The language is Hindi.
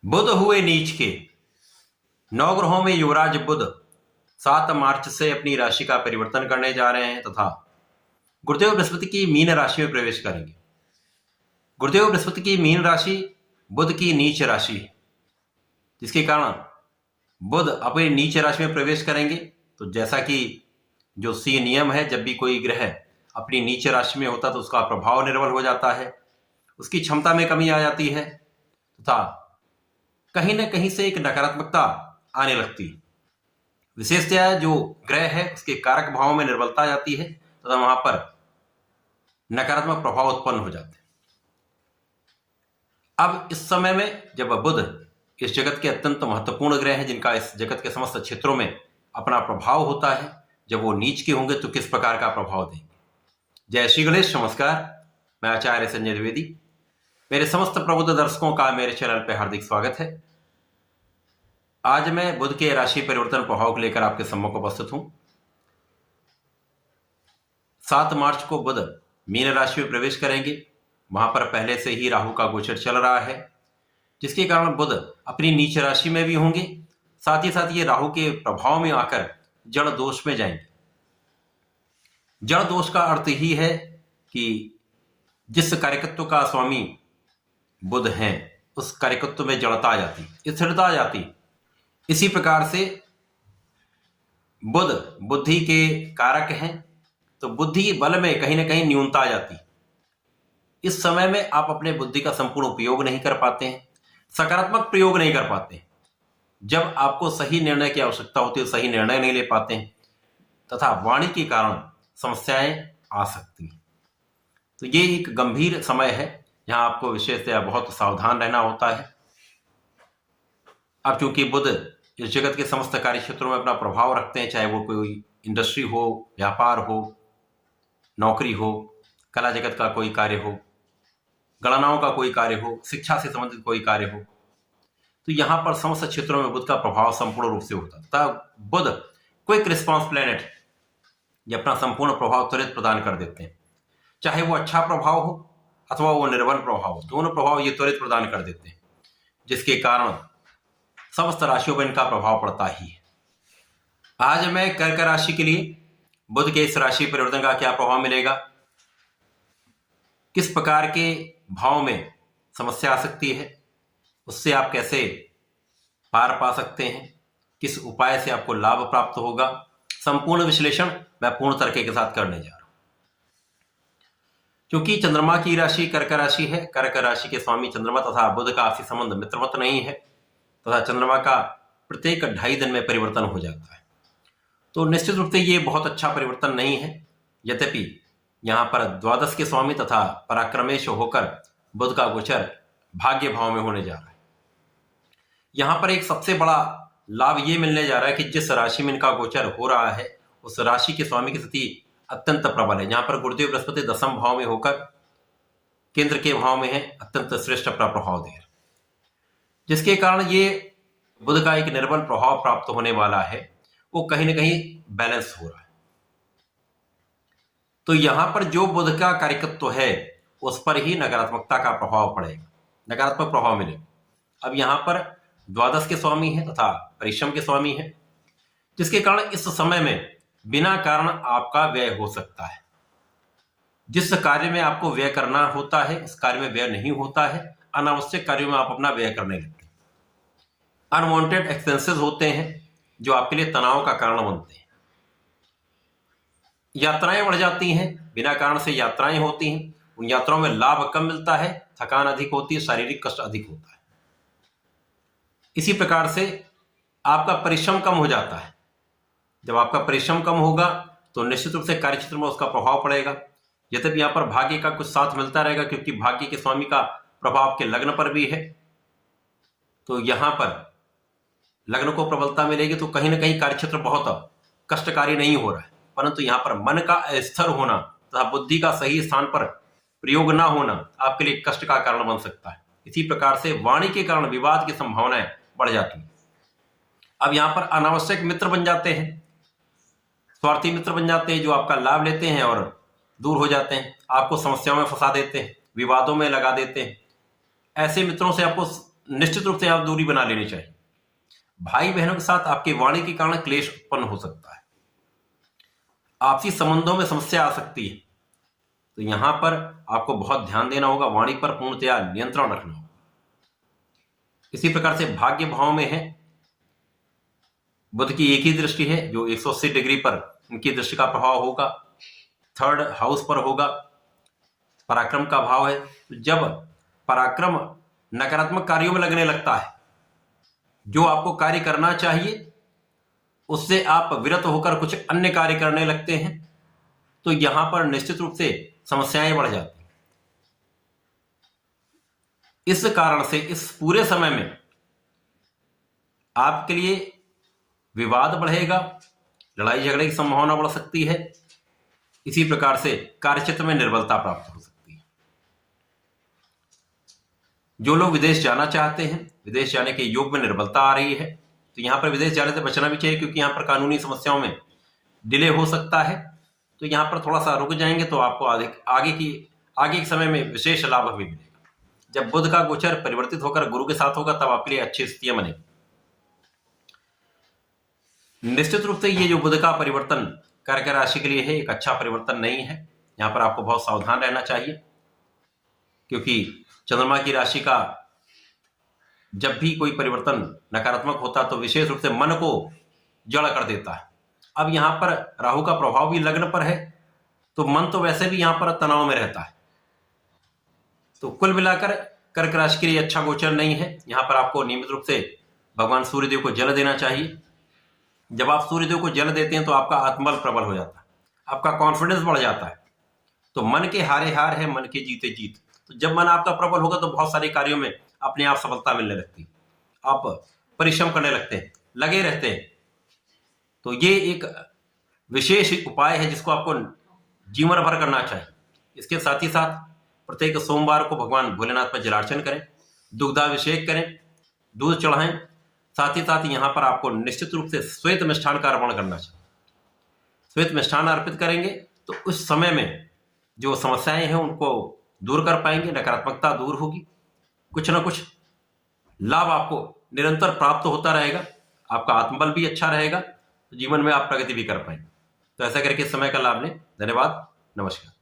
बुध हुए नीच के। नवग्रहों में युवराज बुध 7 मार्च से अपनी राशि का परिवर्तन करने जा रहे हैं तथा गुरुदेव बृहस्पति की मीन राशि में प्रवेश करेंगे। गुरुदेव बृहस्पति की मीन राशि बुध की नीच राशि है, जिसके कारण बुध अपनी नीच राशि में प्रवेश करेंगे। तो जैसा कि जो सी नियम है, जब भी कोई ग्रह अपनी नीच राशि में होता तो उसका प्रभाव निर्बल हो जाता है, उसकी क्षमता में कमी आ जाती है तथा कहीं ना कहीं से एक नकारात्मकता आने लगती है। विशेषतया जो ग्रह है उसके कारक भावों में निर्बलता आ जाती है तथा वहां पर नकारात्मक प्रभाव उत्पन्न हो जाते हैं। अब इस समय में जब बुध इस जगत के अत्यंत महत्वपूर्ण ग्रह हैं, जिनका इस जगत के समस्त क्षेत्रों में अपना प्रभाव होता है, जब वो नीच के होंगे तो किस प्रकार का प्रभाव देंगे। जय श्री गणेश, नमस्कार। मैं आचार्य संजय द्विवेदी। मेरे समस्त प्रबुद्ध दर्शकों का मेरे चैनल पर हार्दिक स्वागत है। आज मैं बुध के राशि परिवर्तन प्रभाव को लेकर आपके सम्मुख उपस्थित हूं। 7 मार्च को बुध मीन राशि में प्रवेश करेंगे। वहां पर पहले से ही राहु का गोचर चल रहा है, जिसके कारण बुध अपनी नीच राशि में भी होंगे। साथ ही साथ ये राहु के प्रभाव में आकर जड़ दोष में जाएंगे। जड़ दोष का अर्थ ही है कि जिस कार्यकत्व का स्वामी बुध हैं, उस कार्यकत्व में जड़ता आ जाती, स्थिरता आ जाती। इसी प्रकार से बुध बुद्धि के कारक हैं, तो बुद्धि बल में कहीं ना कहीं न्यूनता आ जाती। इस समय में आप अपने बुद्धि का संपूर्ण उपयोग नहीं कर पाते हैं, सकारात्मक प्रयोग नहीं कर पाते। जब आपको सही निर्णय की आवश्यकता होती है, सही निर्णय नहीं ले पाते हैं तथा वाणी के कारण समस्याएं आ सकती हैं। तो ये एक गंभीर समय है जहां आपको विशेषतया बहुत सावधान रहना होता है। अब चूंकि बुध इस जगत के समस्त कार्य क्षेत्रों में अपना प्रभाव रखते हैं, चाहे वो कोई इंडस्ट्री हो, व्यापार हो, नौकरी हो, कला जगत का कोई कार्य हो, गणनाओं का कोई कार्य हो, शिक्षा से संबंधित कोई कार्य हो, तो यहाँ पर समस्त क्षेत्रों में बुध का प्रभाव संपूर्ण रूप से होता है। तथा बुध क्विक रिस्पॉन्स प्लेनेट ये अपना संपूर्ण प्रभाव त्वरित प्रदान कर देते हैं। चाहे वो अच्छा प्रभाव हो अथवा वो निर्बल प्रभाव हो, दोनों प्रभाव ये त्वरित प्रदान कर देते हैं, जिसके कारण समस्त राशियों पर इनका प्रभाव पड़ता ही है। आज मैं कर्क राशि के लिए बुध के इस राशि परिवर्तन का क्या प्रभाव मिलेगा, किस प्रकार के भाव में समस्या आ सकती है, उससे आप कैसे पार पा सकते हैं, किस उपाय से आपको लाभ प्राप्त होगा, संपूर्ण विश्लेषण मैं पूर्ण तरीके के साथ करने जा रहा हूं। क्योंकि चंद्रमा की राशि कर्क राशि है, कर्क राशि के स्वामी चंद्रमा तथा बुध का आपसी संबंध मित्रवत नहीं है तथा चंद्रमा का प्रत्येक 2.5 दिन में परिवर्तन हो जाता है। तो निश्चित रूप से ये बहुत अच्छा परिवर्तन नहीं है। यद्यपि यहाँ पर द्वादश के स्वामी तथा पराक्रमेश होकर बुध का गोचर भाग्य भाव में होने जा रहा है। यहाँ पर एक सबसे बड़ा लाभ ये मिलने जा रहा है कि जिस राशि में इनका गोचर हो रहा है, उस राशि के स्वामी की स्थिति अत्यंत प्रबल है। यहाँ पर गुरुदेव बृहस्पति 10वें भाव में होकर केंद्र के भाव में है, अत्यंत श्रेष्ठ अपना प्रभाव दे रहे, जिसके कारण ये बुध का एक निर्बल प्रभाव प्राप्त होने वाला है, वो कहीं ना कहीं बैलेंस हो रहा है। तो यहां पर जो बुध का कार्यकत्व है उस पर ही नकारात्मकता का प्रभाव पड़ेगा, नकारात्मक प्रभाव मिलेगा। अब यहां पर द्वादश के स्वामी है तथा परिश्रम के स्वामी है, जिसके कारण इस समय में बिना कारण आपका व्यय हो सकता है। जिस कार्य में आपको व्यय करना होता है उस कार्य में व्यय नहीं होता है, अनावश्यक कार्यों में आप अपना व्यय करने लगते हैं। अनवांटेड एक्सपेंसेस होते हैं जो आपके लिए तनाव का कारण बनते हैं। यात्राएं बढ़ जाती हैं, बिना कारण से यात्राएं होती हैं, उन यात्राओं में लाभ कम मिलता है, थकान अधिक होती है, शारीरिक कष्ट अधिक होता है। इसी प्रकार से आपका परिश्रम कम हो जाता है। जब आपका परिश्रम कम होगा तो निश्चित रूप से कार्यक्षेत्र में उसका प्रभाव पड़ेगा। यद्यपि यहाँ पर भाग्य का कुछ साथ मिलता रहेगा, क्योंकि भाग्य के स्वामी का प्रभाव के लग्न पर भी है, तो यहाँ पर लग्न को प्रबलता मिलेगी। तो कहीं ना कहीं कार्यक्षेत्र बहुत कष्टकारी नहीं हो रहा है, परंतु यहाँ पर मन का अस्थिर होना तथा बुद्धि का सही स्थान पर प्रयोग ना होना आपके लिए कष्ट का कारण बन सकता है। इसी प्रकार से वाणी के कारण विवाद की संभावनाएं बढ़ जाती हैं। अब यहाँ पर अनावश्यक मित्र बन जाते हैं, स्वार्थी मित्र बन जाते हैं, जो आपका लाभ लेते हैं और दूर हो जाते हैं, आपको समस्याओं में फंसा देते हैं, विवादों में लगा देते हैं। ऐसे मित्रों से आपको निश्चित रूप से आप दूरी बना लेनी चाहिए। भाई बहनों के साथ आपके वाणी के कारण क्लेश उत्पन्न हो सकता है, आपसी संबंधों में समस्या आ सकती है, तो यहां पर आपको बहुत ध्यान देना होगा, वाणी पर पूर्णतया नियंत्रण रखना होगा। इसी प्रकार से भाग्य भाव में है, बुध की एक ही दृष्टि है जो 180 डिग्री पर उनकी दृष्टि का प्रभाव होगा, 3rd हाउस पर होगा, पराक्रम का भाव है। जब पराक्रम नकारात्मक कार्यों में लगने लगता है, जो आपको कार्य करना चाहिए उससे आप विरत होकर कुछ अन्य कार्य करने लगते हैं, तो यहां पर निश्चित रूप से समस्याएं बढ़ जाती हैं। इस कारण से इस पूरे समय में आपके लिए विवाद बढ़ेगा, लड़ाई झगड़े की संभावना बढ़ सकती है। इसी प्रकार से कार्यक्षेत्र में निर्बलता प्राप्त हो सकती है। जो लोग विदेश जाना चाहते हैं, विदेश जाने के योग में निर्बलता आ रही है, तो यहां पर विदेश जाने से बचना भी चाहिए, क्योंकि यहां पर कानूनी समस्याओं में डिले हो सकता है। तो यहां पर थोड़ा सा रुक जाएंगे तो आपको आगे के समय में विशेष लाभ भी मिलेगा। जब बुध का गोचर परिवर्तित होकर गुरु के साथ होगा तब आपके लिए अच्छी स्थितियां बनेगी। निश्चित रूप से ये जो बुध का परिवर्तन कर्क राशि के लिए है, एक अच्छा परिवर्तन नहीं है। यहां पर आपको बहुत सावधान रहना चाहिए, क्योंकि चंद्रमा की राशि का जब भी कोई परिवर्तन नकारात्मक होता है तो विशेष रूप से मन को जड़ कर देता है। अब यहां पर राहु का प्रभाव भी लग्न पर है, तो मन तो वैसे भी यहां पर तनाव में रहता है। तो कुल मिलाकर कर्क राशि के लिए अच्छा गोचर नहीं है। यहां पर आपको नियमित रूप से भगवान सूर्यदेव को जल देना चाहिए। जब आप सूर्यदेव को जल देते हैं तो आपका आत्मबल प्रबल हो जाता है, आपका कॉन्फिडेंस बढ़ जाता है। तो मन के हारे हार है, मन के जीते जीत। तो जब मन आपका प्रबल होगा तो बहुत सारे कार्यों में अपने आप सफलता मिलने लगती है, आप परिश्रम करने लगते हैं, लगे रहते हैं। तो ये एक विशेष उपाय है जिसको आपको जीवन भर करना चाहिए। इसके साथ ही साथ प्रत्येक सोमवार को भगवान भोलेनाथ पर जलार्चन करें, दुग्धाभिषेक करें, दूध चढ़ाएं। साथ ही साथ यहां पर आपको निश्चित रूप से श्वेत मिष्ठान का अर्पण करना चाहिए। श्वेत मिष्ठान अर्पित करेंगे तो उस समय में जो समस्याएं हैं उनको दूर कर पाएंगे, नकारात्मकता दूर होगी, कुछ ना कुछ लाभ आपको निरंतर प्राप्त होता रहेगा, आपका आत्मबल भी अच्छा रहेगा, तो जीवन में आप प्रगति भी कर पाएंगे। तो ऐसा करके समय का लाभ लें। धन्यवाद, नमस्कार।